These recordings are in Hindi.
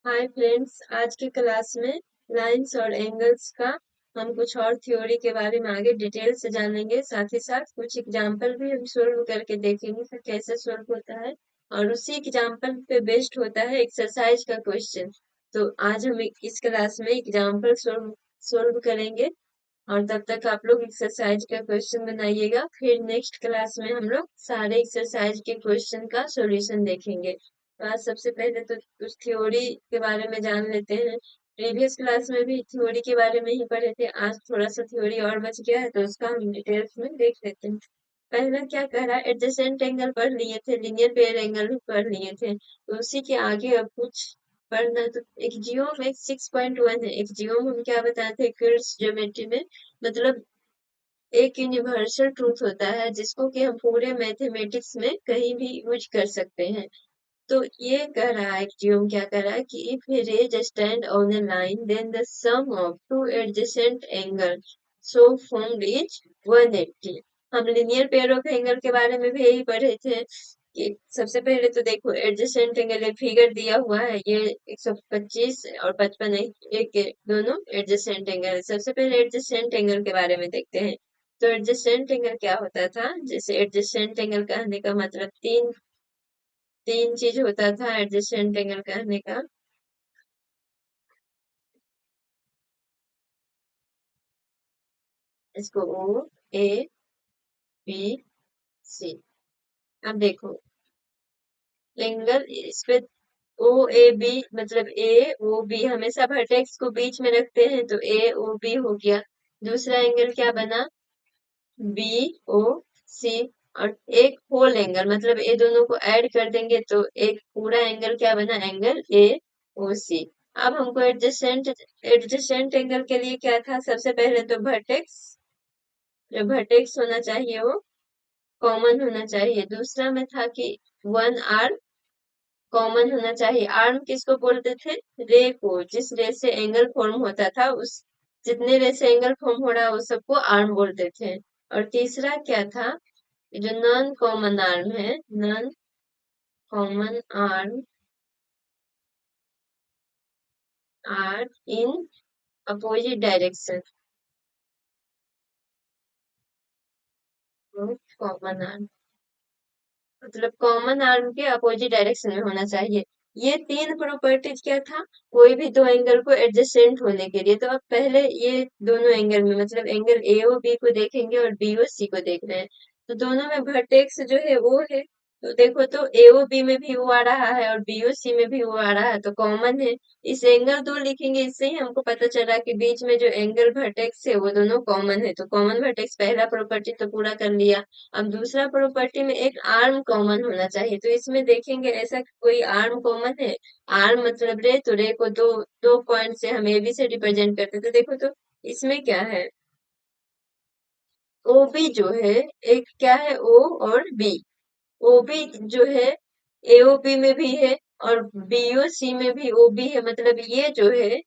हाय फ्रेंड्स, आज की क्लास में लाइंस और एंगल्स का हम कुछ और थ्योरी के बारे में आगे डिटेल से जानेंगे। साथ ही साथ कुछ एग्जाम्पल भी हम सोल्व करके देखेंगे कि कैसे सोल्व होता है, और उसी एग्जाम्पल पे बेस्ड होता है एक्सरसाइज का क्वेश्चन। तो आज हम इस क्लास में एग्जाम्पल सोल्व सोल्व करेंगे, और तब तक आप लोग एक्सरसाइज का क्वेश्चन बनाइएगा। फिर नेक्स्ट क्लास में हम लोग सारे एक्सरसाइज के क्वेश्चन का सॉल्यूशन देखेंगे। तो आज सबसे पहले तो कुछ थ्योरी के बारे में जान लेते हैं। प्रीवियस क्लास में भी थ्योरी के बारे में ही पढ़े थे, आज थोड़ा सा थ्योरी और बच गया है तो उसका हम डिटेल्स में देख लेते हैं। पहला क्या कह रहा है, एडजेसेंट एंगल पढ़ लिए थे, लीनियर पेयर एंगल भी पढ़ लिए थे, तो उसी के आगे अब कुछ पढ़ना। तो एक जियो में 6.1 है। एक जियो में हम क्या बताए थे क्विज ज्योमेट्री में, मतलब एक यूनिवर्सल ट्रूथ होता है जिसको कि हम पूरे मैथमेटिक्स में कहीं भी यूज कर सकते हैं। तो ये कह रहा है जियोम, क्या कह रहा है कि if a ray stand on a line then the sum of two adjacent angles so formed is 180। हम लिनियर पेयर ऑफ एंगल के बारे में भी यही पढ़े थे कि सबसे पहले तो देखो एडजेसेंट एंगल, एक फिगर दिया हुआ है, ये 125 और 55 एक दोनों एडजेसेंट एंगल है। सबसे पहले एडजेसेंट एंगल के बारे में देखते हैं। तो एडजेसेंट एंगल क्या होता था, जैसे एडजेसेंट एंगल कहने का मतलब तीन तीन चीज होता था एडजेसेंट एंगल कहने का। इसको ओ, ए, बी, सी। अब देखो एंगल इस पे ओ ए बी, मतलब ए ओ बी हमेशा वर्टेक्स को बीच में रखते हैं, तो ए ओ बी हो गया। दूसरा एंगल क्या बना, बी ओ सी। और एक होल एंगल मतलब ये दोनों को ऐड कर देंगे तो एक पूरा एंगल क्या बना, एंगल ए ओ सी। अब हमको एडजेसेंट एंगल के लिए क्या था, सबसे पहले तो वर्टेक्स, जो वर्टेक्स होना चाहिए वो कॉमन होना चाहिए। दूसरा में था कि वन आर्म कॉमन होना चाहिए। आर्म किसको बोलते थे, रे को, जिस रे से एंगल फॉर्म होता था, उस जितने रे से एंगल फॉर्म हो रहा है वो सबको आर्म बोलते थे। और तीसरा क्या था, जो नॉन कॉमन आर्म है, non common arm are in opposite direction, common arm मतलब कॉमन आर्म के अपोजिट डायरेक्शन में होना चाहिए। ये तीन प्रॉपर्टीज क्या था, कोई भी दो एंगल को एडजेसेंट होने के लिए। तो अब पहले ये दोनों एंगल में मतलब एंगल एओ बी को देखेंगे और बीओ सी को देख रहे हैं। तो दोनों में वर्टेक्स जो है वो है, तो देखो तो एओ बी में भी वो आ रहा है और बीओ सी में भी वो आ रहा है, तो कॉमन है। इस एंगल दो लिखेंगे, इससे ही हमको पता चला कि बीच में जो एंगल वर्टेक्स है वो दोनों कॉमन है। तो कॉमन वर्टेक्स पहला प्रॉपर्टी तो पूरा कर लिया। अब दूसरा प्रॉपर्टी में एक आर्म कॉमन होना चाहिए, तो इसमें देखेंगे ऐसा कोई आर्म कॉमन है। आर्म मतलब रे, तो रे को दो दो पॉइंट से हम ए बी से रिप्रेजेंट करते थे। देखो तो इसमें क्या है, ओ बी जो है, एक क्या है ओ और बी। ओ बी जो है एओबी में भी है और बीओ सी में भी ओ बी है, मतलब ये जो है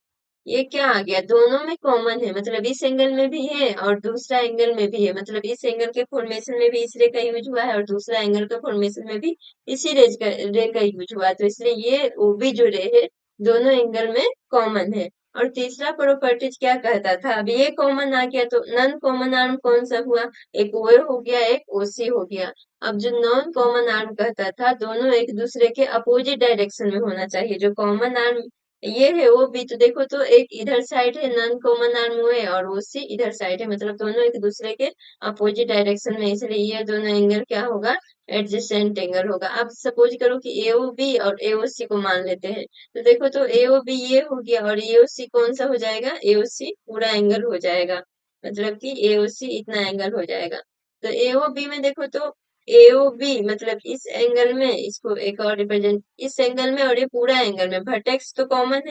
ये क्या आ गया, दोनों में कॉमन है। मतलब इस एंगल में भी है और दूसरा एंगल में भी है, मतलब इस एंगल के फॉर्मेशन में भी इस रे का यूज हुआ है और दूसरा एंगल के फॉर्मेशन में भी इसी रे का यूज हुआ है। तो इसलिए ये ओबी जो रे है दोनों एंगल में कॉमन है। और तीसरा प्रॉपर्टीज क्या कहता था, अब ये कॉमन आ गया तो नॉन कॉमन आर्म कौन सा हुआ, एक ओ हो गया, एक ओसी हो गया। अब जो नॉन कॉमन आर्म कहता था दोनों एक दूसरे के अपोजिट डायरेक्शन में होना चाहिए। जो कॉमन आर्म ये है वो भी, तो देखो तो एक इधर साइड है नॉन कॉमन आर्म हुए और वो सी इधर साइड है, मतलब दोनों एक दूसरे के अपोजिट डायरेक्शन में, इसलिए ये दोनों एंगल क्या होगा, एडजेसेंट एंगल होगा। अब सपोज करो कि एओ बी और एओ सी को मान लेते हैं, तो देखो तो एओ बी ये हो गया और एओ सी कौन सा हो जाएगा, एओ सी पूरा एंगल हो जाएगा, मतलब कि एओ सी इतना एंगल हो जाएगा। तो एओ बी में देखो तो एओ बी मतलब इस एंगल में, इसको एक और रिप्रेजेंट इस एंगल में, और ये पूरा एंगल में वर्टेक्स तो कॉमन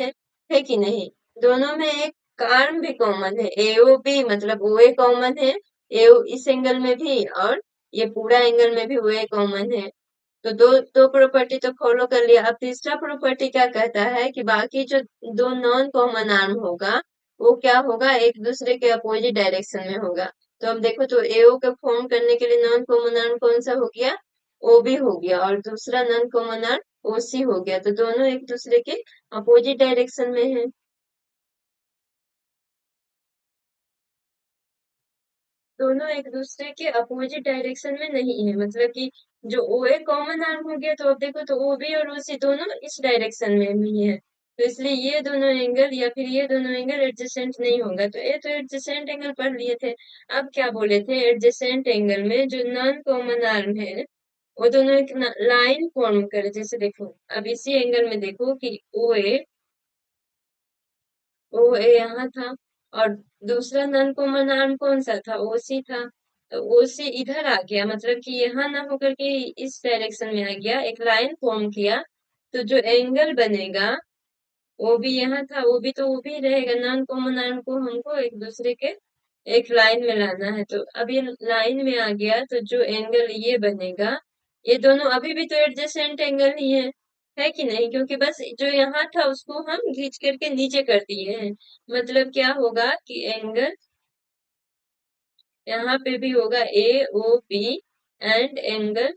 है कि नहीं, दोनों में एक आर्म भी कॉमन है। एओ बी मतलब ओ ए कॉमन है, एओ इस एंगल में भी और ये पूरा एंगल में भी ओ ए कॉमन है। तो दो दो प्रॉपर्टी तो फॉलो कर लिया। अब तीसरा प्रॉपर्टी क्या कहता है कि बाकी जो दो नॉन कॉमन आर्म होगा वो क्या होगा, एक दूसरे के अपोजिट डायरेक्शन में होगा। तो अब देखो तो एओ को फॉर्म करने के लिए नॉन कॉमन आर्म कौन सा हो गया, ओ बी हो गया, और दूसरा नॉन कॉमन आर्म ओसी हो गया, तो दोनों एक दूसरे के अपोजिट डायरेक्शन में है। दोनों एक दूसरे के अपोजिट डायरेक्शन में नहीं है, मतलब कि जो ओ ए कॉमन आर्म हो गया, तो अब देखो तो ओ बी और ओ सी दोनों इस डायरेक्शन में भी है, तो इसलिए ये दोनों एंगल या फिर ये दोनों एंगल एडजेसेंट नहीं होगा। तो ये तो एडजेसेंट एंगल पढ़ लिए थे। अब क्या बोले थे, एडजेसेंट एंगल में जो नॉन कॉमन आर्म है वो दोनों एक लाइन फॉर्म करे। जैसे देखो अब इसी एंगल में देखो कि ओ ए यहाँ था, और दूसरा नॉन कॉमन आर्म कौन सा था, ओसी था। तो ओसी इधर आ गया, मतलब कि यहाँ ना होकर के इस डायरेक्शन में आ गया, एक लाइन फॉर्म किया। तो जो एंगल बनेगा वो भी यहाँ था, वो भी तो वो भी रहेगा। नॉन कॉमन आर्म को हमको एक दूसरे के एक लाइन में लाना है, तो अब ये लाइन में आ गया, तो जो एंगल ये बनेगा, ये दोनों अभी भी तो एडजेसेंट एंगल ही है कि नहीं? क्योंकि बस जो यहाँ था उसको हम खींच करके नीचे कर दिए हैं। मतलब क्या होगा कि एंगल यहाँ पे भी होगा A O B, and angle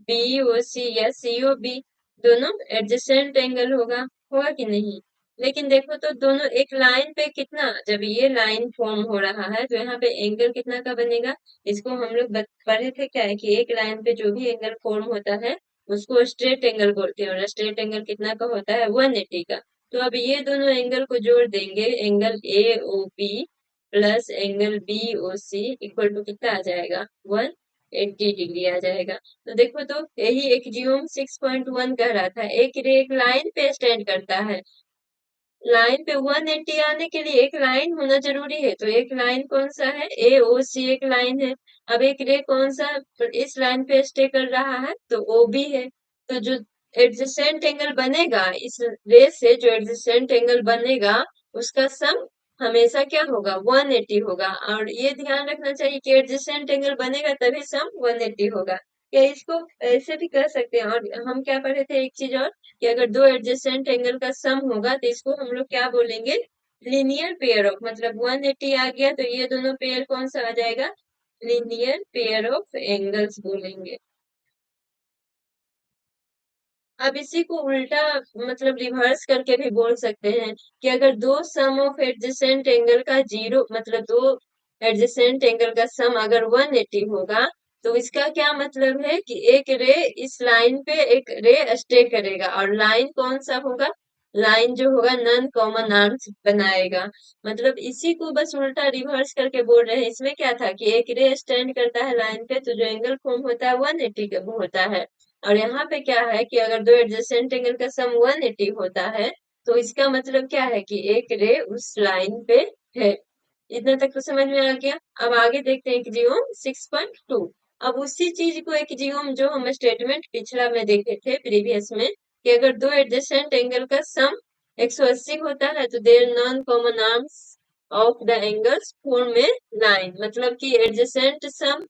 B O C या सी ओ बी, दोनों एडजेसेंट एंगल होगा। होगा कि नहीं? लेकिन देखो तो दोनों एक लाइन पे कितना, जब ये लाइन फॉर्म हो रहा है तो यहाँ पे एंगल कितना का बनेगा? इसको हम लोग पढ़े थे क्या है कि एक लाइन पे जो भी एंगल फॉर्म होता है उसको स्ट्रेट एंगल बोलते हैं, और स्ट्रेट एंगल कितना का होता है? 180 का। तो अब ये दोनों एंगल को जोड़ देंगे, angle A O B plus angle B O C equal to कितना आ जाएगा? 180 डिग्री आ जाएगा। तो देखो तो यही एक जियोम 6.1 कह रहा था, एक रे एक लाइन पे स्टैंड करता है। लाइन पे 180 आने के लिए एक लाइन होना जरूरी है, तो एक लाइन कौन सा है? ए ओ सी एक लाइन है। अब एक रे कौन सा इस लाइन पे स्टे कर रहा है? तो ओ बी है। तो जो एडजेसेंट एंगल बनेगा इस रे से, जो एडजेसेंट एंगल बनेगा उसका सम हमेशा क्या होगा? 180 होगा। और ये ध्यान रखना चाहिए कि एडजेसेंट एंगल बनेगा तभी सम 180 होगा। या इसको ऐसे भी कर सकते हैं, और हम क्या पढ़े थे एक चीज और, कि अगर दो एडजेसेंट एंगल का सम होगा तो इसको हम लोग क्या बोलेंगे? लीनियर पेयर ऑफ, मतलब 180 आ गया तो ये दोनों पेयर कौन सा आ जाएगा? लीनियर पेयर ऑफ एंगल्स बोलेंगे। अब इसी को उल्टा मतलब रिवर्स करके भी बोल सकते हैं कि अगर दो सम ऑफ एडजेसेंट एंगल का जीरो, मतलब दो एडजेसेंट एंगल का सम अगर 180 होगा, तो इसका क्या मतलब है कि एक रे इस लाइन पे एक रे स्टे करेगा, और लाइन कौन सा होगा? लाइन जो होगा नॉन कॉमन आर्म्स बनाएगा। मतलब इसी को बस उल्टा रिवर्स करके बोल रहे हैं। इसमें क्या था कि एक रे स्टैंड करता है लाइन पे, तो जो एंगल फॉर्म होता है 180 का होता है। और यहाँ पे क्या है कि अगर दो एडजेसेंट एंगल का सम 180 होता है, तो इसका मतलब क्या है कि एक रे उस लाइन पे है। इतना तक तो समझ में आ गया। अब आगे देखते हैं एक्जियोम 6.2। अब उसी चीज को एक्जियोम जो हम स्टेटमेंट पिछला में देखे थे प्रीवियस में, कि अगर दो एडजेसेंट एंगल का सम 180 होता है तो there non common arms of the angles form a line. मतलब कि एडजेसेंट सम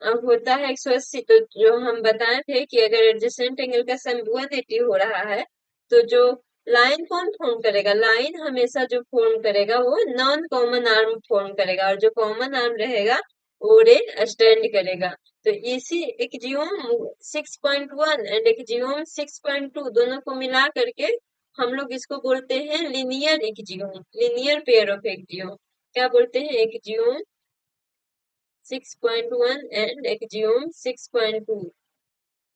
अब होता है 180, तो जो हम बताए थे कि अगर एडजेसेंट एंगल का सम 180 हो रहा है, तो जो लाइन कौन फॉर्म करेगा? लाइन हमेशा जो फॉर्म करेगा वो नॉन कॉमन आर्म फॉर्म करेगा, और जो कॉमन आर्म रहेगा वो रे स्टैंड करेगा। तो इसी एक्जियोम 6.1 एंड एक्जियोम 6.2 दोनों को मिला करके हम लोग इसको बोलते हैं linear Axiom, linear pair of Axiom. क्या बोलते हैं? एक्जियोम 6.1 एंड एक्जियोम 6.2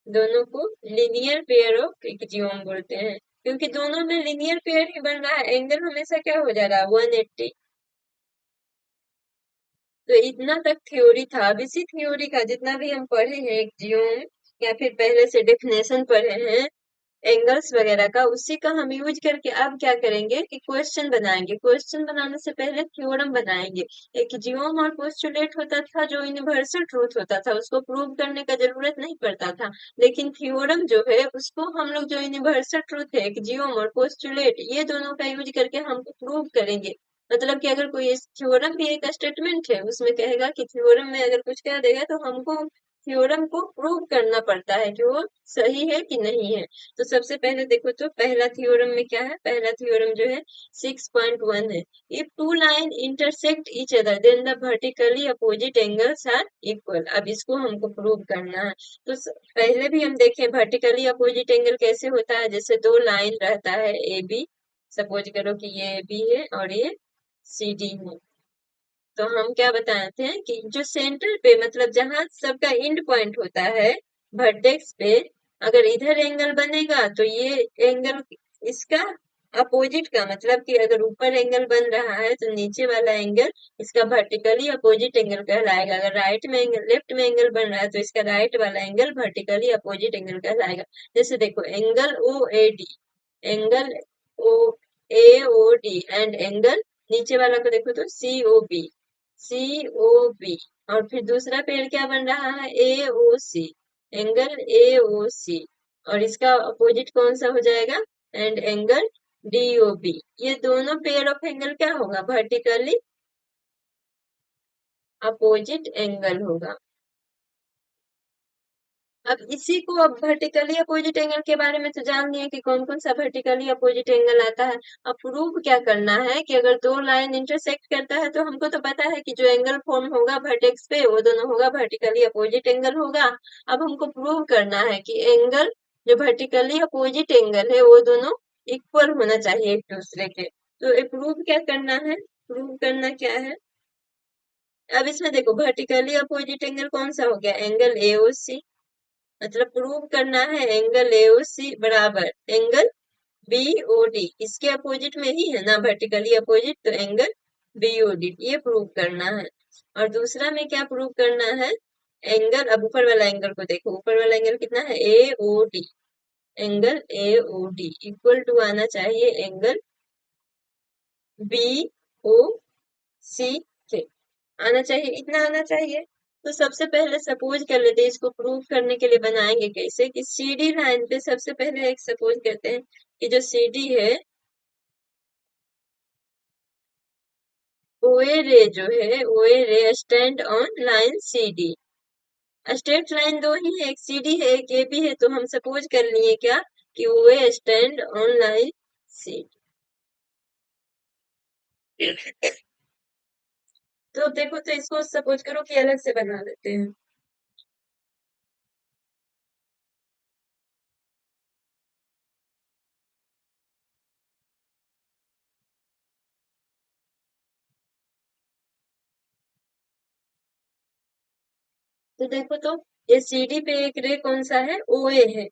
दोनों को लीनियर पेयर ऑफ एक्जियोम बोलते हैं, क्योंकि दोनों में लीनियर पेयर ही बन रहा है। एंगल हमेशा क्या हो जा रहा है? 180। तो इतना तक थ्योरी था। अब इसी थ्योरी का जितना भी हम पढ़े हैं एक्जियोम, या फिर पहले से डेफिनेशन पढ़े हैं एंगल्स वगैरह का, उसी का हम यूज करके अब क्या करेंगे कि क्वेश्चन बनाएंगे। क्वेश्चन बनाने से पहले थ्योरम बनाएंगे। एक जियोम और पोस्टुलेट होता था जो यूनिवर्सल ट्रूथ होता था, उसको प्रूव करने का जरूरत नहीं पड़ता था। लेकिन थ्योरम जो है उसको हम लोग जो यूनिवर्सल ट्रूथ है, एक जियोम और पोस्टुलेट, ये दोनों का यूज करके हमको प्रूव करेंगे। मतलब कि अगर कोई थ्योरम भी एक स्टेटमेंट है, उसमें कहेगा कि थ्योरम में अगर कुछ कह देगा तो हमको थ्योरम को प्रूव करना पड़ता है कि वो सही है कि नहीं है। तो सबसे पहले देखो तो पहला थ्योरम में क्या है, पहला थ्योरम जो है 6.1 है, if two line intersect each other then the vertically opposite angles are equal. अब इसको हमको प्रूव करना है। तो पहले भी हम देखें वर्टिकली अपोजिट एंगल कैसे होता है, जैसे दो लाइन रहता है ए बी, सपोज करो कि ये ए बी है और ये सी डी है। तो हम क्या बताते हैं कि जो सेंटर पे मतलब जहां सबका एंड पॉइंट होता है वर्टेक्स पे, अगर इधर एंगल बनेगा तो ये एंगल इसका अपोजिट का मतलब कि अगर ऊपर एंगल बन रहा है तो नीचे वाला एंगल इसका वर्टिकली अपोजिट एंगल कहलाएगा। अगर राइट में एंगल लेफ्ट में एंगल बन रहा है तो इसका राइट वाला एंगल वर्टिकली अपोजिट एंगल कहलाएगा। जैसे देखो angle O A D, angle O A O D and angle नीचे वाला को देखो तो सी ओ बी, सी ओ बी। और फिर दूसरा पेड़ क्या बन रहा है A O C, angle A O सी। और इसका अपोजिट कौन सा हो जाएगा, and angle D O B. ये दोनों पेयर ऑफ एंगल क्या होगा, वर्टिकली अपोजिट एंगल होगा। अब इसी को अब वर्टिकली अपोजिट एंगल के बारे में तो जान लिए कि कौन कौन सा वर्टिकली अपोजिट एंगल आता है। अब प्रूव क्या करना है कि अगर दो लाइन इंटरसेक्ट करता है तो हमको तो पता है कि जो एंगल फॉर्म होगा वर्टेक्स पे वो दोनों होगा वर्टिकली अपोजिट एंगल होगा। अब हमको प्रूव करना है कि एंगल जो वर्टिकली अपोजिट एंगल है वो दोनों इक्वल होना चाहिए एक दूसरे के। तो प्रूव क्या करना है, प्रूव करना क्या है, अब इसमें देखो वर्टिकली अपोजिट एंगल कौन सा हो गया, एंगल एओसी। मतलब प्रूव करना है एंगल एओसी बराबर एंगल बीओडी, इसके अपोजिट में ही है ना वर्टिकली अपोजिट, तो एंगल बीओडी ये प्रूव करना है। और दूसरा में क्या प्रूव करना है, एंगल, अब ऊपर वाला एंगल को देखो, ऊपर वाला एंगल कितना है A O D, angle A O D equal to आना चाहिए एंगल बी ओ सी के, आना चाहिए, इतना आना चाहिए। तो सबसे पहले सपोज कर लेते हैं, इसको प्रूव करने के लिए बनाएंगे कैसे कि सीडी लाइन पे सबसे पहले एक सपोज करते हैं कि जो सीडी है ओए रे जो है ओए रे stand on line CD. Straight line दो ही है, एक सीडी है एक एबी है, तो हम सपोज कर लिए क्या कि ओए स्टैंड ऑन लाइन सीडी। तो देखो तो इसको सपोज करो कि अलग से बना लेते हैं। तो देखो तो ये सीडी पे एक रे कौन सा है, ओए है।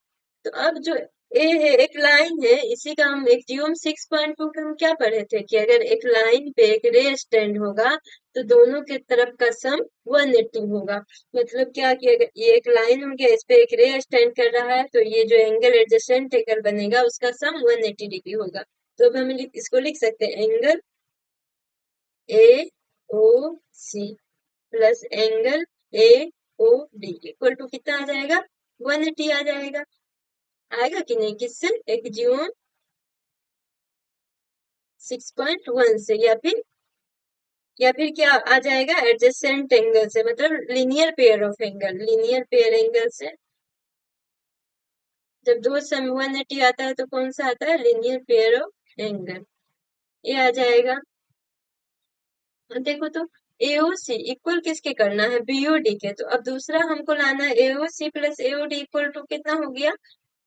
तो अब जो ए है एक लाइन है, इसी का हम एक जियोम 6.2 के हम क्या पढ़े थे कि अगर एक लाइन पे एक रे स्टैंड होगा तो दोनों के तरफ का सम 180 होगा। मतलब क्या कि अगर ये एक लाइन हो गया, इस पे एक रे स्टैंड कर रहा है तो ये जो एंगल एडजेसेंट एंगल बनेगा उसका सम 180 डिग्री होगा। तो अब हम इसको लिख सकते हैं angle A O C plus angle A O D equal to कितना आ जाएगा, 180 आ जाएगा। आएगा कि नहीं, किससे, एक जीवन 6.1 से, या फिर क्या आ जाएगा एडजेसेंट एंगल से, मतलब linear pair of angle, linear pair angle से। जब दो सम 180 आता है तो कौन सा आता है, लीनियर पेयर ऑफ एंगल, ये आ जाएगा। और देखो तो एओसी इक्वल किसके करना है, बीओडी के। तो अब दूसरा हमको लाना है AOC plus AOD equal to कितना हो गया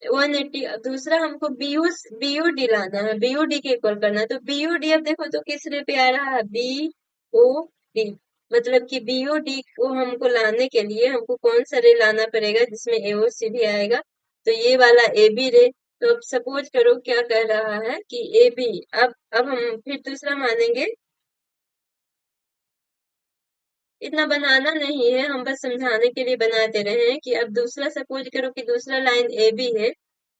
180। दूसरा हमको बीओडी लाना है, बीओडी के इक्वल करना है। तो बीओडी अब देखो तो किस रे पे आ रहा है, बी ओ डी। मतलब कि बीओडी को हमको लाने के लिए हमको कौन सा रे लाना पड़ेगा जिसमें एओसी भी आएगा, तो ये वाला ए बी रे। तो अब सपोज करो क्या कह रहा है कि ए बी, अब हम फिर दूसरा मानेंगे, इतना बनाना नहीं है, हम बस समझाने के लिए बनाते रहे हैं कि अब दूसरा सपोज करो कि दूसरा लाइन ए बी है,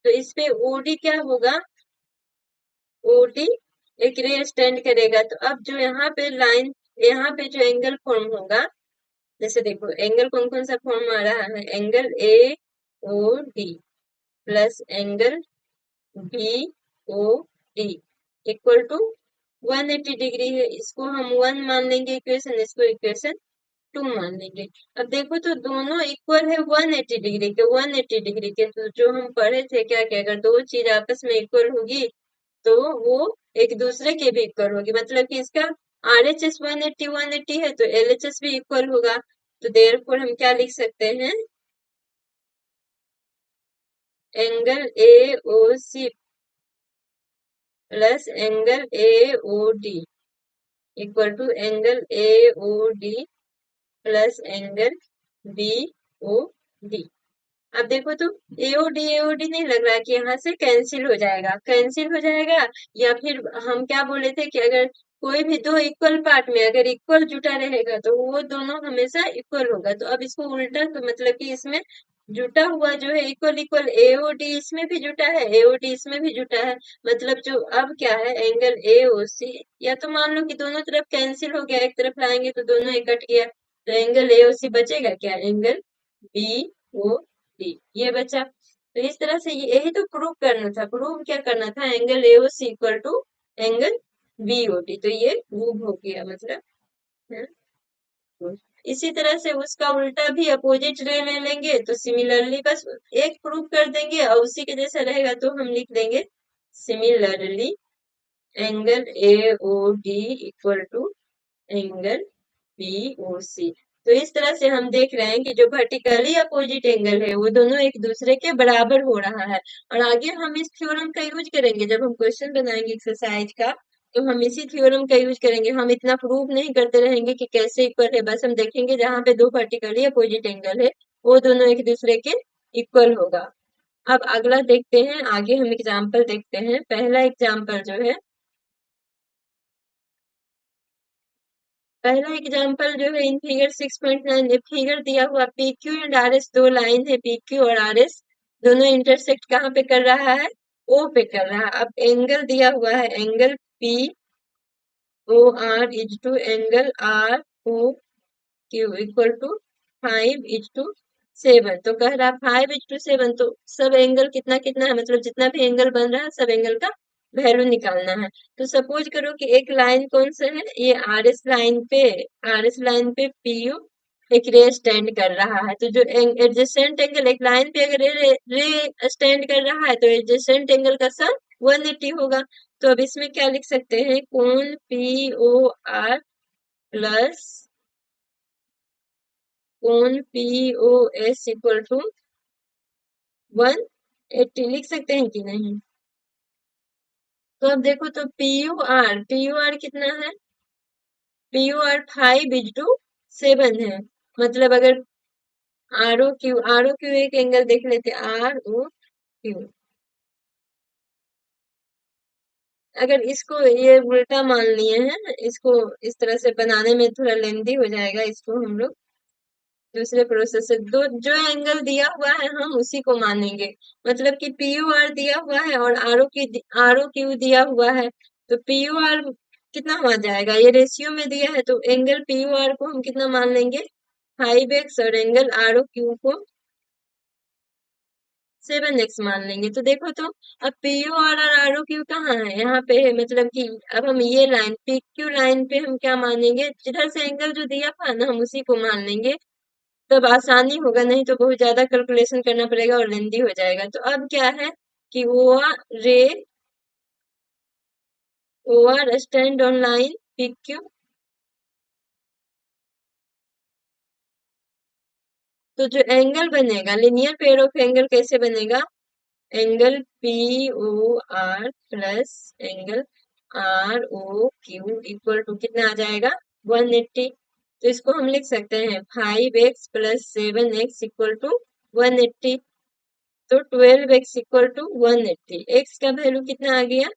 तो इस पे ओडी क्या होगा, ओडी एक रे स्टैंड करेगा। तो अब जो यहाँ पे लाइन, यहाँ पे जो एंगल फॉर्म होगा, जैसे देखो एंगल कौन कौन सा फॉर्म आ रहा है, angle A O D plus angle B O D equal to 180 degree है। इसको हम 1 मान लेंगे इक्वेशन, इसको इक्वेशन टू मान लेंगे। अब देखो तो दोनों इक्वल है 180 डिग्री के, 180 डिग्री के। तो जो हम पढ़े थे क्या कि अगर दो चीज आपस में इक्वल होगी तो वो एक दूसरे के भी इक्वल होगी, मतलब कि इसका RHS 180 है तो LHS भी इक्वल होगा। तो देयरफॉर हम क्या लिख सकते हैं, angle AOC plus angle AOD equal to angle AOD plus angle BOD। अब देखो तो एओडी एओडी नहीं लग रहा कि यहाँ से कैंसिल हो जाएगा, कैंसिल हो जाएगा। या फिर हम क्या बोले थे कि अगर कोई भी दो इक्वल पार्ट में अगर इक्वल जुटा रहेगा तो वो दोनों हमेशा इक्वल होगा। तो अब इसको उल्टा, तो मतलब कि इसमें जुटा हुआ जो है इक्वल इक्वल, एओडी इसमें भी जुटा है, एओडी इसमें भी जुटा है। मतलब जो अब क्या है, एंगल एओसी, या तो मान लो कि दोनों तरफ कैंसिल हो गया, एक तरफ लाएंगे तो दोनों ही कट गया, तो एंगल एओसी बचेगा क्या, एंगल बी ओ डी, ये बचा। तो इस तरह से यही तो प्रूव करना था, प्रूव क्या करना था, angle AOC equal to angle BOD. तो ये प्रूव हो गया मतलब है। तो इसी तरह से उसका उल्टा भी अपोजिट रे ले लेंगे तो सिमिलरली, बस एक प्रूव कर देंगे और उसी के जैसा रहेगा तो हम लिख देंगे similarly angle AOD equal to angle BOC। तो इस तरह से हम देख रहे हैं कि जो वर्टिकली अपोजिट एंगल है वो दोनों एक दूसरे के बराबर हो रहा है। और आगे हम इस थ्योरम का यूज करेंगे जब हम क्वेश्चन बनाएंगे एक्सरसाइज का, तो हम इसी थ्योरम का यूज करेंगे। हम इतना प्रूव नहीं करते रहेंगे कि कैसे इक्वल है, बस हम देखेंगे जहां पे दो वर्टिकली अपोजिट एंगल है वो दोनों एक दूसरे के इक्वल होगा। अब अगला देखते हैं, आगे हम एग्जाम्पल देखते हैं। पहला एग्जाम्पल जो है, पहला एग्जांपल जो है इन फिगर 6.9, फिगर दिया हुआ PQ एंड RS दो लाइन है, PQ और RS दोनों इंटरसेक्ट कहाँ पे कर रहा है, O पे कर रहा है। अब एंगल दिया हुआ है, angle POR is to angle ROQ equal to 5:7। तो कह रहा 5:7, तो सब एंगल कितना कितना है, मतलब जितना भी एंगल बन रहा है सब एंगल का वैल्यू निकालना है। तो सपोज करो कि एक लाइन कौन सा है, ये आरएस लाइन पे पीयू एक रे स्टैंड कर रहा है। तो जो एडजेसेंट एंगल एक लाइन पे अगर रे रे स्टैंड कर रहा है तो एडजेसेंट एंगल का सम 180 होगा। तो अब इसमें क्या लिख सकते हैं, कोण POR प्लस कोण POS इक्वल टू 180 लिख सकते हैं कि नहीं। तो अब देखो तो पीयूआर कितना है, POR 5:7 है। मतलब अगर आर ओ क्यू एक एंगल देख लेते, ROQ। अगर इसको ये उल्टा मान लिए हैं, इसको इस तरह से बनाने में थोड़ा लेंदी हो जाएगा, इसको हम लोग दूसरे प्रोसेस से दो जो एंगल दिया हुआ है हम उसी को मानेंगे। मतलब कि PUR दिया हुआ है और ROQ दिया हुआ है, तो PUR कितना हो जाएगा, ये रेशियो में दिया है तो एंगल PUR को हम कितना मान लेंगे, 5x, और एंगल ROQ को 7x मान लेंगे। तो देखो तो अब PUR और ROQ कहाँ है, यहाँ पे है। मतलब कि अब हम ये लाइन PQ लाइन पे हम क्या मानेंगे, जिधर से एंगल जो दिया था ना हम उसी को मान लेंगे, तब आसानी होगा, नहीं तो बहुत ज्यादा कैलकुलेशन करना पड़ेगा और लेंदी हो जाएगा। तो अब क्या है कि रे OR stand on line PQ। तो जो एंगल बनेगा, लिनियर पेयर ऑफ एंगल कैसे बनेगा, angle POR plus angle ROQ equal to कितना आ जाएगा, 180। तो इसको हम लिख सकते हैं 5x plus 7x equal to 180। तो 12x इक्वल टू 180, x का वैल्यू कितना आ गया,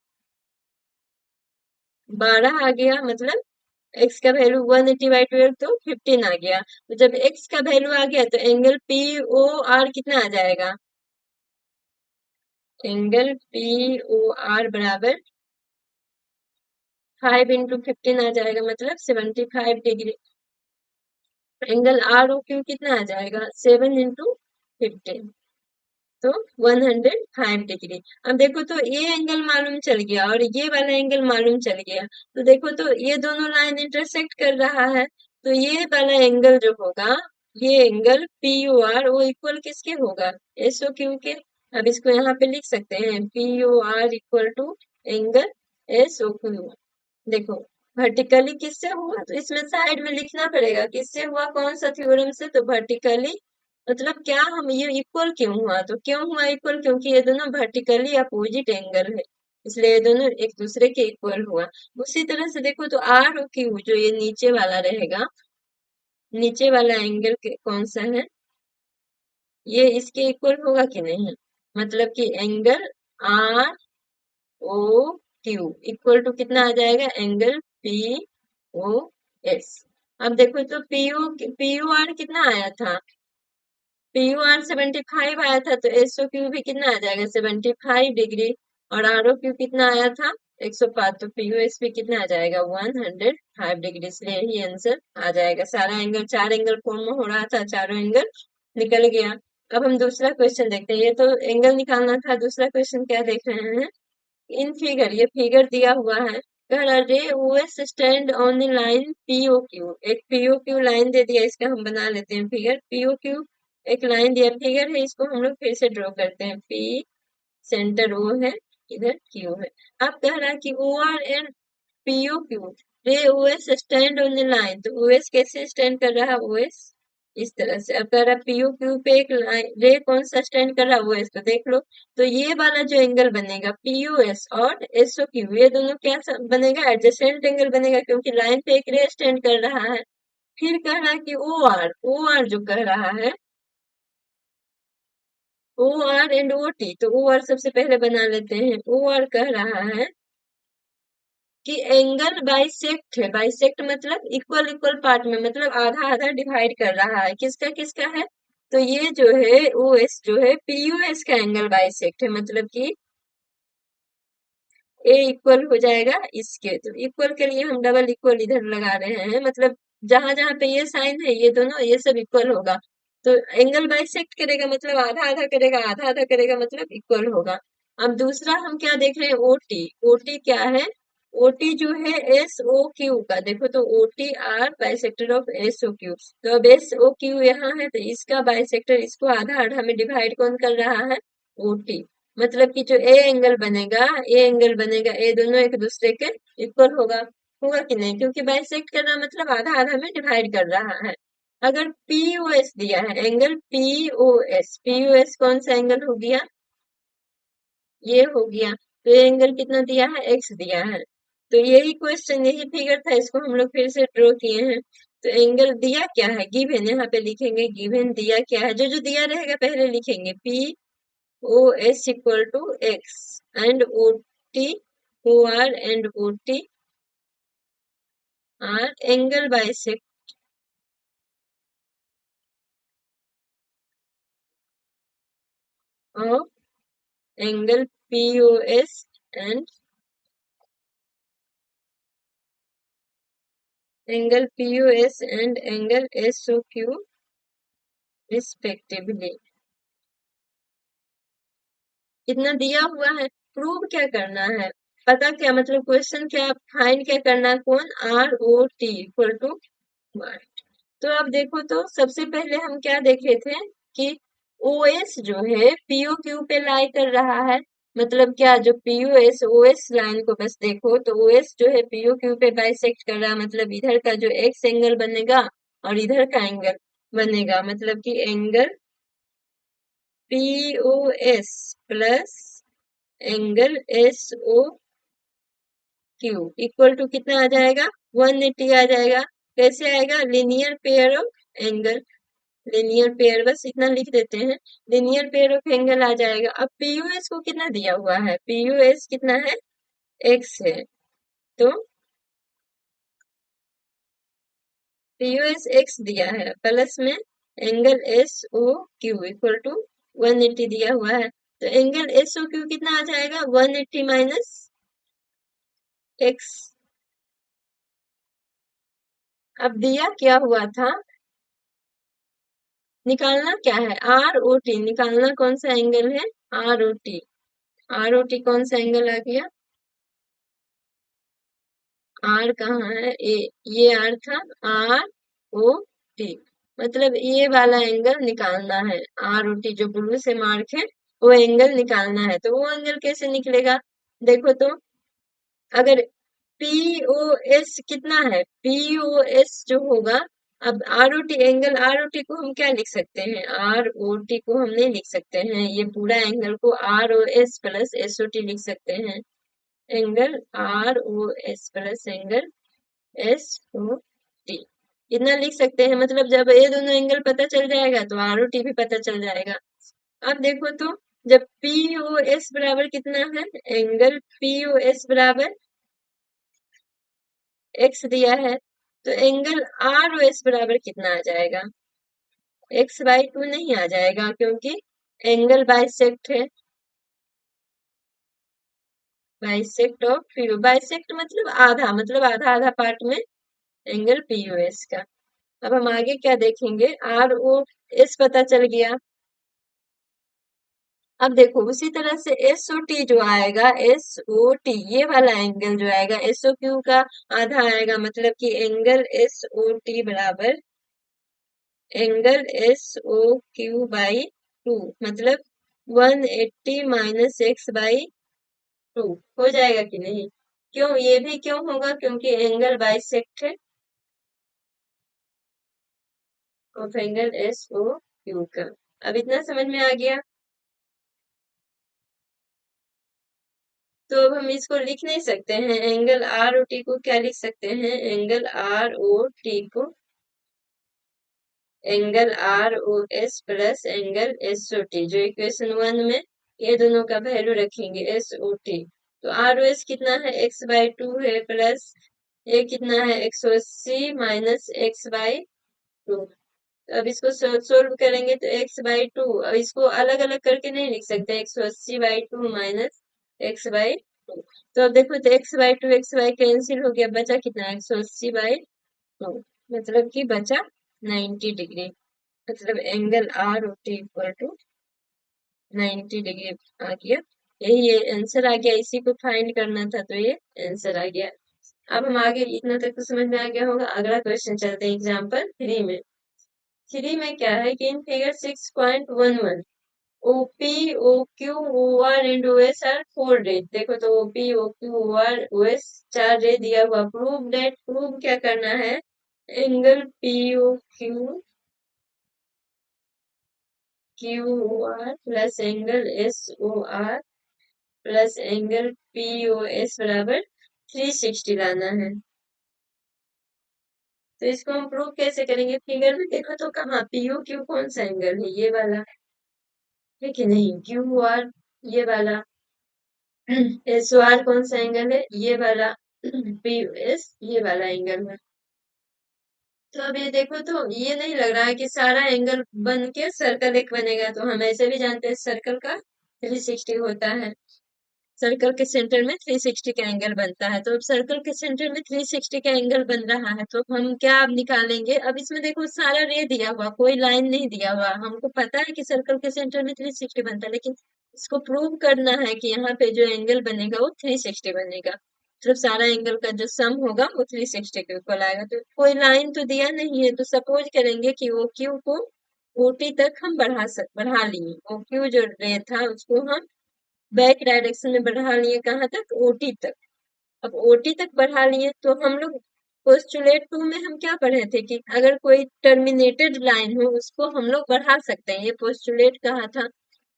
12 आ गया। मतलब x का वैल्यू 180/12 तो 15 आ गया। तो जब x का वैल्यू आ गया तो एंगल POR कितना आ जाएगा, एंगल POR बराबर 5 × 15 आ जाएगा, मतलब 75 डिग्री। एंगल ROQ कितना आ जाएगा, 7 × 15, तो 105 डिग्री। अब देखो तो ये एंगल मालूम चल गया और ये वाला एंगल मालूम चल गया। तो देखो तो ये दोनों लाइन इंटरसेक्ट कर रहा है। तो ये वाला एंगल जो होगा, ये एंगल पी यू आर, वो इक्वल किसके होगा? एस ओ क्यू के। अब इसको यहाँ पे लिख सकते हैं, P U R equal to angle S O Q. देखो, वर्टिकली किससे हुआ, तो इसमें साइड में लिखना पड़ेगा किससे हुआ, कौन सा थ्योरम से, तो वर्टिकली। मतलब क्या, हम ये इक्वल क्यों हुआ, तो क्यों हुआ इक्वल, क्योंकि ये दोनों वर्टिकली अपोजिट एंगल है, इसलिए ये दोनों एक दूसरे के इक्वल हुआ। उसी तरह से देखो तो आर और क्यू जो ये नीचे वाला रहेगा, नीचे वाला एंगल कौन सा है, ये इसके इक्वल होगा कि नहीं, मतलब कि angle R O Q equal to कितना आ जाएगा, एंगल पी ओ एस। अब देखो तो पी यू आर कितना आया था, पी यू आर 75 आया था, तो एस ओ क्यू भी कितना आ जाएगा, 75 डिग्री। और आर ओ क्यू कितना आया था, 105, तो पी यू एस भी कितना आ जाएगा, 105 डिग्री, इसलिए यही आंसर आ जाएगा। सारा एंगल, चार एंगल फॉर्म में हो रहा था, चारों एंगल निकल गया। अब हम दूसरा क्वेश्चन देखते हैं, ये तो एंगल निकालना था। दूसरा क्वेश्चन क्या देख रहे हैं, इन फिगर, ये फिगर दिया हुआ है, कह रहा रे O S stand on the line PO Q, एक पीओ क्यू लाइन दे दिया, इसका हम बना लेते हैं फिगर, पीओ क्यू एक लाइन दिया, फिगर है, इसको हम लोग फिर से ड्रॉ करते हैं। पी सेंटर ओ है, इधर क्यू है। अब कह रहा है कि O R and P O Q ray O S stand on the line, तो ओएस कैसे स्टैंड कर रहा है, ओएस इस तरह से। अब कह रहा है पीओ क्यू पे एक लाइन, रे कौन सा स्टैंड कर रहा है, ओएस, तो देख लो, तो ये वाला जो एंगल बनेगा पीयूएस और एसओ क्यू, ये दोनों क्या बनेगा, एडजेसेंट एंगल बनेगा, क्योंकि लाइन पे एक रे स्टैंड कर रहा है। फिर कह रहा है कि ओ आर जो कह रहा है, O R and O T, तो ओ आर सबसे पहले बना लेते हैं। ओ आर कह रहा है कि एंगल बाइसेक्ट है, बाइसेक्ट मतलब इक्वल इक्वल पार्ट में, मतलब आधा आधा डिवाइड कर रहा है, किसका किसका है, तो ये जो है ओ एस जो है पीयूएस का एंगल बाइसेक्ट है, मतलब कि ए इक्वल हो जाएगा इसके, तो इक्वल के लिए हम डबल इक्वल इधर लगा रहे हैं, मतलब जहां जहां पे ये साइन है, ये दोनों ये सब इक्वल होगा, तो एंगल बाइसेक्ट करेगा मतलब आधा आधा करेगा, आधा आधा करेगा मतलब इक्वल होगा। अब दूसरा हम क्या देख रहे हैं, ओटी, ओटी क्या है, ओटी जो है एस ओ क्यू का, देखो तो OT are bisector of S O Q, तो अब एस ओ क्यू यहाँ है, तो इसका बाइसेक्टर, इसको आधा आधा में डिवाइड कौन कर रहा है, ओटी। मतलब कि जो ए एंगल बनेगा, ए एंगल बनेगा, ए दोनों एक दूसरे के इक्वल होगा, होगा कि नहीं, क्योंकि बाइसेक्ट करना मतलब आधा आधा में डिवाइड कर रहा है। अगर पीओएस दिया है, एंगल पीओएस, पीओएस कौन सा एंगल हो गया, ये हो गया, तो ये एंगल कितना दिया है, एक्स दिया है। तो यही क्वेश्चन, यही फिगर था, इसको हम लोग फिर से ड्रॉ किए हैं। तो एंगल दिया क्या है, गिवन, यहाँ पे लिखेंगे गिवन दिया क्या है, जो जो दिया रहेगा पहले लिखेंगे, P O S equal to X and O T, O R and O T are angle bisect of angle P O S and angle P O S and angle S O Q respectively. इतना दिया हुआ है, प्रूव क्या करना है, पता क्या, मतलब क्वेश्चन क्या, फाइंड क्या करना है, कौन, R O T equal to one. तो अब देखो तो सबसे पहले हम क्या देखे थे कि ओएस जो है पीओ क्यू पे लाई कर रहा है, मतलब क्या, जो पीओ एस ओएस लाइन को बस देखो, तो ओएस जो है पीओ क्यू पे बाइसेक्ट कर रहा है, मतलब इधर का जो एक्स एंगल बनेगा और इधर का एंगल बनेगा, मतलब कि angle PO S plus angle S O Q equal to कितना आ जाएगा, 180 आ जाएगा। कैसे आएगा, linear pair of angle, linear pair, बस इतना लिख देते हैं, लीनियर पेयर ऑफ एंगल आ जाएगा। अब पीयूएस को कितना दिया हुआ है, पीयूएस कितना है, एक्स है, तो पीयूएस एक्स दिया है, प्लस में angle S O Q equal to 180 दिया हुआ है, तो एंगल एस ओ क्यू कितना आ जाएगा, 180 माइनस एक्स। अब दिया क्या हुआ था, निकालना क्या है, आर ओ टी, निकालना कौन सा एंगल है, R O T, R O T कौन सा एंगल आ गया, आर कहाँ है, ये आर था, आर ओ टी, मतलब ये वाला एंगल निकालना है। आर ओ टी जो ब्लू से मार्क है वो एंगल निकालना है, तो वो एंगल कैसे निकलेगा? देखो तो, अगर पीओएस कितना है, पीओएस जो होगा, अब आरओटी एंगल, आरओटी को हम क्या लिख सकते हैं, आरओटी को हम नहीं लिख सकते हैं, ये पूरा एंगल को R O S plus S O T लिख सकते हैं। Angle R O S plus angle S O T, इतना लिख सकते हैं। मतलब जब ये दोनों एंगल पता चल जाएगा तो आर ओ टी भी पता चल जाएगा। अब देखो तो, जब पी ओ एस बराबर कितना है, एंगल पी ओ एस बराबर एक्स दिया है, तो एंगल आर ओ एस बराबर कितना आ जाएगा, एक्स बाई टू नहीं आ जाएगा, क्योंकि एंगल बाइसेक्ट है। बाइसेक्ट ऑफ पीओ, बाइसेक्ट मतलब आधा आधा पार्ट में एंगल पीओएस का। अब हम आगे क्या देखेंगे, आर ओ एस पता चल गया। अब देखो उसी तरह से एस ओ टी जो आएगा, एस ओ टी ये वाला एंगल जो आएगा एस ओ क्यू का आधा आएगा, मतलब कि एंगल एस ओ टी बराबर angle S O Q by two, मतलब 180 माइनस एक्स बाई टू हो जाएगा कि नहीं? क्यों, ये भी क्यों होगा, क्योंकि एंगल बाइसेक्ट है of angle S O Q का। अब इतना समझ में आ गया। तो अब हम इसको लिख नहीं सकते हैं, एंगल आर ओ टी को क्या लिख सकते हैं, एंगल आर ओ टी को angle R O S plus angle S O T, जो इक्वेशन 1 में ये दोनों का वैल्यू रखेंगे एस ओ टी। तो आर ओ एस कितना है, एक्स बाई टू है, प्लस ये कितना है 180 माइनस एक्स बाई टू। तो अब इसको सोल्व करेंगे तो एक्स बाई टू, अब इसको अलग अलग करके नहीं लिख सकते, 180 by two minus x by to. तो अब देखो तो एक्स बाई कैंसिल हो गया, बचा कितना 180 बाई टू, मतलब कि बचा 90 डिग्री, मतलब angle R O T equal to 90 degree आ गया। यही ये आंसर आ गया, इसी को फाइंड करना था, तो ये आंसर आ गया। अब हम आगे, इतना तक तो समझ में आ गया होगा। अगला क्वेश्चन चलते हैं एग्जाम्पल 3 में। 3 में क्या है कि in figure 6.11 OP O Q O R and O S are 4 ray. देखो तो OP O Q O R O S 4 ray दिया हुआ, प्रूव दैट, प्रूव क्या करना है, angle P O Q Q O R plus angle S O R plus angle P O S बराबर 360 लाना है। तो इसको हम प्रूव कैसे करेंगे, फिगर में देखो तो कहाँ पीओ क्यू कौन सा एंगल है, ये वाला है कि नहीं, क्यू आर ये वाला, एस ओ आर कौन सा एंगल है, ये वाला, पी एस ये वाला एंगल है। तो अब ये देखो तो ये नहीं लग रहा है कि सारा एंगल बन के सर्कल एक बनेगा, तो हम ऐसे भी जानते हैं सर्कल का 360 होता है, सर्कल के सेंटर में 360 का एंगल बनता है। तो अब सर्कल के सेंटर में 360 का एंगल बन रहा है, तो हम क्या अब निकालेंगे, अब इसमें देखो सारा रे दिया हुआ, कोई लाइन नहीं दिया हुआ, हमको पता है कि सर्कल के सेंटर में 360 बनता है, लेकिन इसको प्रूव करना है कि यहाँ पे जो एंगल बनेगा वो 360 बनेगा, मतलब सारा एंगल का जो सम होगा वो 360 के इक्वल आएगा। तो कोई लाइन तो दिया नहीं है, तो सपोज करेंगे कि वो क्यू को ओटी तक हम बढ़ा लिए, वो क्यू जो रे था उसको हम बैक डायरेक्शन में बढ़ा लिए, कहाँ तक, ओटी तक। अब ओटी तक बढ़ा लिए तो हम लोग पोस्टुलेट 2 में हम क्या पढ़े थे कि अगर कोई टर्मिनेटेड लाइन हो उसको हम लोग बढ़ा सकते हैं, ये पोस्टुलेट कहा था।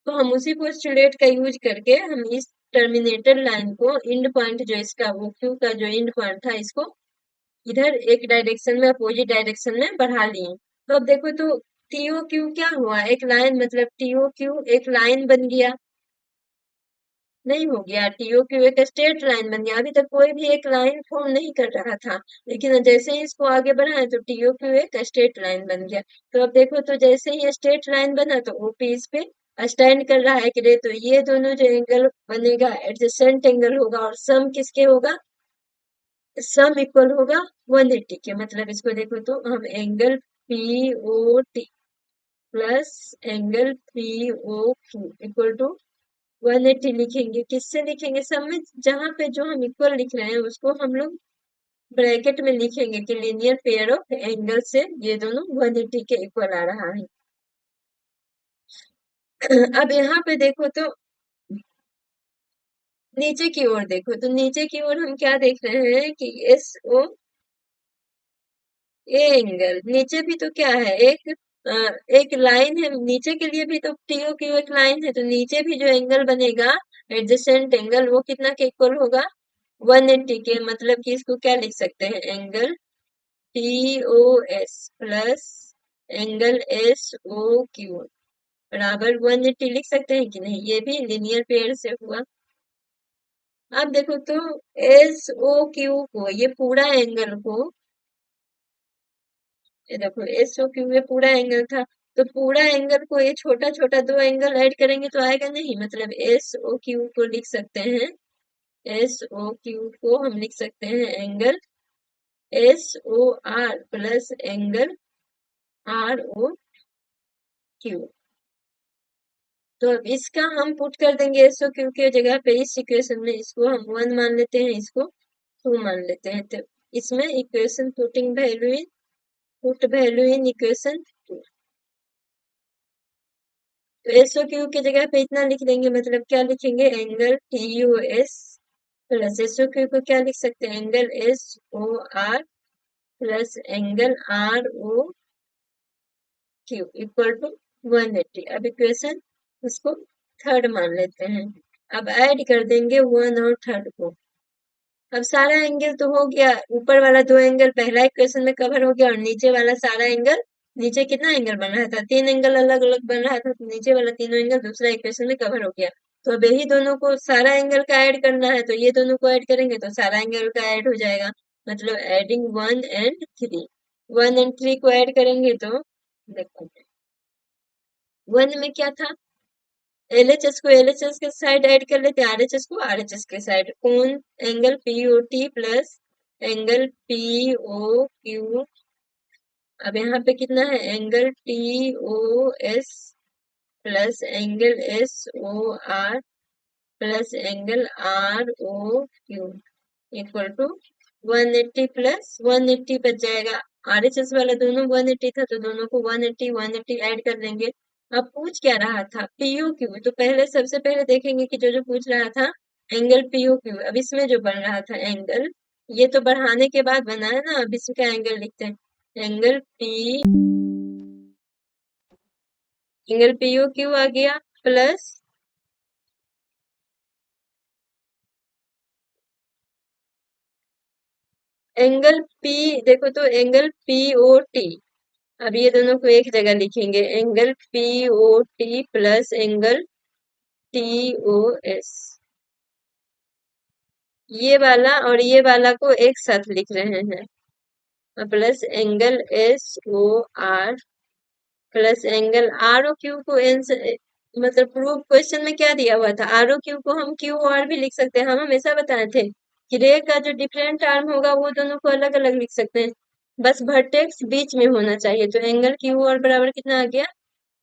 तो हम उसी पोस्टुलेट का यूज करके हम इस टर्मिनेटेड लाइन को, इंड पॉइंट जो इसका, वो क्यू का जो इंड पॉइंट था, इसको इधर एक डायरेक्शन में, अपोजिट डायरेक्शन में बढ़ा लिए। तो अब देखो तो टीओ क्यू क्या हुआ, एक लाइन, मतलब टीओ क्यू एक लाइन बन गया, नहीं हो गया, टीओ क्यू एक स्ट्रेट लाइन बन गया। अभी तक कोई भी एक लाइन फॉर्म नहीं कर रहा था, लेकिन जैसे ही इसको आगे बढ़ाए तो टीओ क्यू एक स्ट्रेट लाइन बन गया। तो अब देखो तो जैसे ही स्ट्रेट लाइन बना तो ओपी इस पे स्टैंड कर रहा है कि रे, तो ये दोनों जो एंगल बनेगा एडजेसेंट एंगल होगा, और सम किसके होगा, सम इक्वल होगा 180 के। मतलब इसको देखो तो हम angle P O T plus angle P O Q equal to 180 लिखेंगे, किससे लिखेंगे, सब में जहां पे जो हम इक्वल लिख रहे हैं उसको हम लोग ब्रैकेट में लिखेंगे कि लीनियर पेयर ऑफ एंगल से ये दोनों 180 के इक्वल आ रहा है। अब यहाँ पे देखो तो नीचे की ओर देखो तो नीचे की ओर हम क्या देख रहे हैं कि एस ओ ए एंगल नीचे भी तो क्या है एक लाइन है नीचे के लिए भी तो टीओ क्यू एक लाइन है तो नीचे भी जो एंगल बनेगा एडजेसेंट एंगल वो कितना के इक्वल होगा 180 के मतलब कि इसको क्या लिख सकते हैं angle TO S plus angle S O Q बराबर 180 लिख सकते हैं कि नहीं ये भी लिनियर पेयर से हुआ। अब देखो तो एस ओ क्यू को ये पूरा एंगल को ये देखो एस ओ क्यू ये पूरा एंगल था तो पूरा एंगल को ये छोटा छोटा दो एंगल ऐड करेंगे तो आएगा नहीं मतलब एस ओ क्यू को लिख सकते हैं एस ओ क्यू को हम लिख सकते हैं angle S O R plus angle R O Q. तो अब इसका हम पुट कर देंगे एस ओ क्यू के जगह पे इस इक्वेशन में इसको हम 1 मान लेते हैं इसको 2 मान लेते हैं तो इसमें equation putting value in put value in equation 2 तो एस ओ क्यू की जगह पे इतना लिख देंगे मतलब क्या लिखेंगे angle T U S plus S O Q को क्या लिख सकते हैं angle S O R plus angle R O Q equal to 180। अब इक्वेशन उसको थर्ड मान लेते हैं। अब ऐड कर देंगे वन और थर्ड को। अब सारा एंगल तो हो गया ऊपर वाला दो एंगल पहला इक्वेशन में कवर हो गया और नीचे वाला सारा एंगल नीचे कितना एंगल बन रहा था तीन एंगल अलग अलग बन रहा था तो नीचे वाला तीनों एंगल दूसरा इक्वेशन में कवर हो गया। तो अब यही दोनों को सारा एंगल का ऐड करना है तो ये दोनों को ऐड करेंगे तो सारा एंगल का ऐड हो जाएगा मतलब एडिंग 1 and 3 1 and 3 को ऐड करेंगे तो देखो 1 में क्या था एलएचएस को एलएचएस के साइड ऐड कर लेते हैं आरएचएस को आरएचएस के साइड कौन angle P O T plus angle P O Q. अब यहाँ पे कितना है angle T O S plus angle S O R plus angle R O Q equal to 180 plus 180 बच जाएगा आरएचएस वाला दोनों 180 था तो दोनों को 180 180 ऐड कर देंगे। अब पूछ क्या रहा था पीओ क्यू तो पहले सबसे पहले देखेंगे कि जो जो पूछ रहा था एंगल पीओ क्यू अब इसमें जो बन रहा था एंगल ये तो बढ़ाने के बाद बना है ना अब इसका एंगल लिखते हैं एंगल पीओ क्यू आ गया प्लस एंगल पी देखो तो एंगल पीओटी अब ये दोनों को एक जगह लिखेंगे angle P O T plus angle TOS ये वाला और ये वाला को एक साथ लिख रहे हैं plus angle S O R plus angle R O Q को एन से मतलब प्रूफ क्वेश्चन में क्या दिया हुआ था आर ओ क्यू को हम क्यू आर भी लिख सकते हैं हम हमेशा बताए थे कि रे का जो डिफरेंट आर्म होगा वो दोनों को अलग अलग लिख सकते हैं बस वर्टेक्स बीच में होना चाहिए तो एंगल क्यू आर बराबर कितना आ गया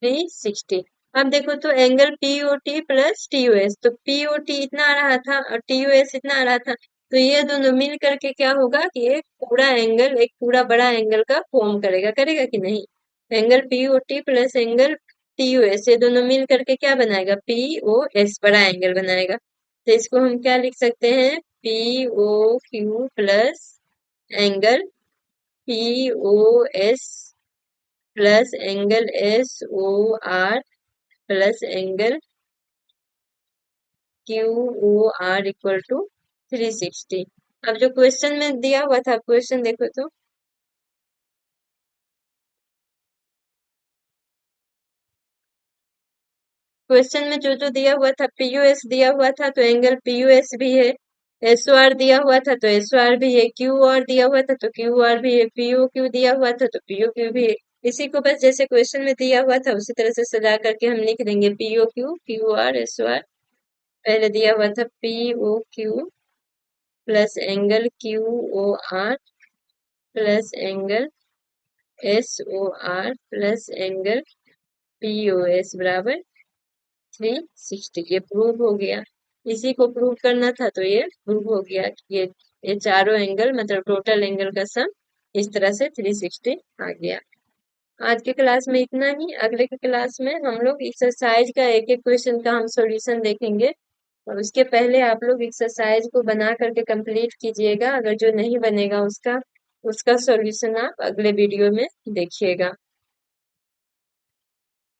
360। अब देखो तो एंगल पीओटी प्लस टीयूएस तो पीओटी इतना आ रहा था और टीयूएस इतना आ रहा था तो ये दोनों मिल करके क्या होगा कि एक पूरा एंगल एक पूरा बड़ा एंगल का फॉर्म करेगा करेगा कि नहीं एंगल पीओटी प्लस एंगल टीयूएस ये दोनों मिल करके क्या बनाएगा पीओएस बड़ा एंगल बनाएगा तो इसको हम क्या लिख सकते हैं PO Q plus angle POS plus angle S O R plus angle Q O R equal to 360। अब जो क्वेश्चन में दिया हुआ था क्वेश्चन देखो तो क्वेश्चन में जो जो दिया हुआ था पीयूएस दिया हुआ था तो एंगल पीयूएस भी है एसओआर दिया हुआ था तो एसओआर भी है क्यूआर दिया हुआ था तो क्यूआर भी है पीओ क्यू दिया हुआ था तो पीओ क्यू भी है इसी को बस जैसे क्वेश्चन में दिया हुआ था उसी तरह से सजा करके हम लिख देंगे पीओ क्यू क्यूआर एसओआर पहले दिया हुआ था PO Q plus angle Q O R plus angle S O R plus angle P O S बराबर 360 ये प्रूव हो गया इसी को प्रूव करना था तो ये प्रूव हो गया कि ये ये चारों एंगल मतलब टोटल एंगल का सम इस तरह से 360 आ गया। आज के क्लास में इतना ही। अगले के क्लास में हम लोग एक्सरसाइज का एक एक क्वेश्चन का हम सॉल्यूशन देखेंगे, और उसके पहले आप लोग एक्सरसाइज को बना करके कंप्लीट कीजिएगा। अगर जो नहीं बनेगा उसका उसका सॉल्यूशन आप अगले वीडियो में देखिएगा।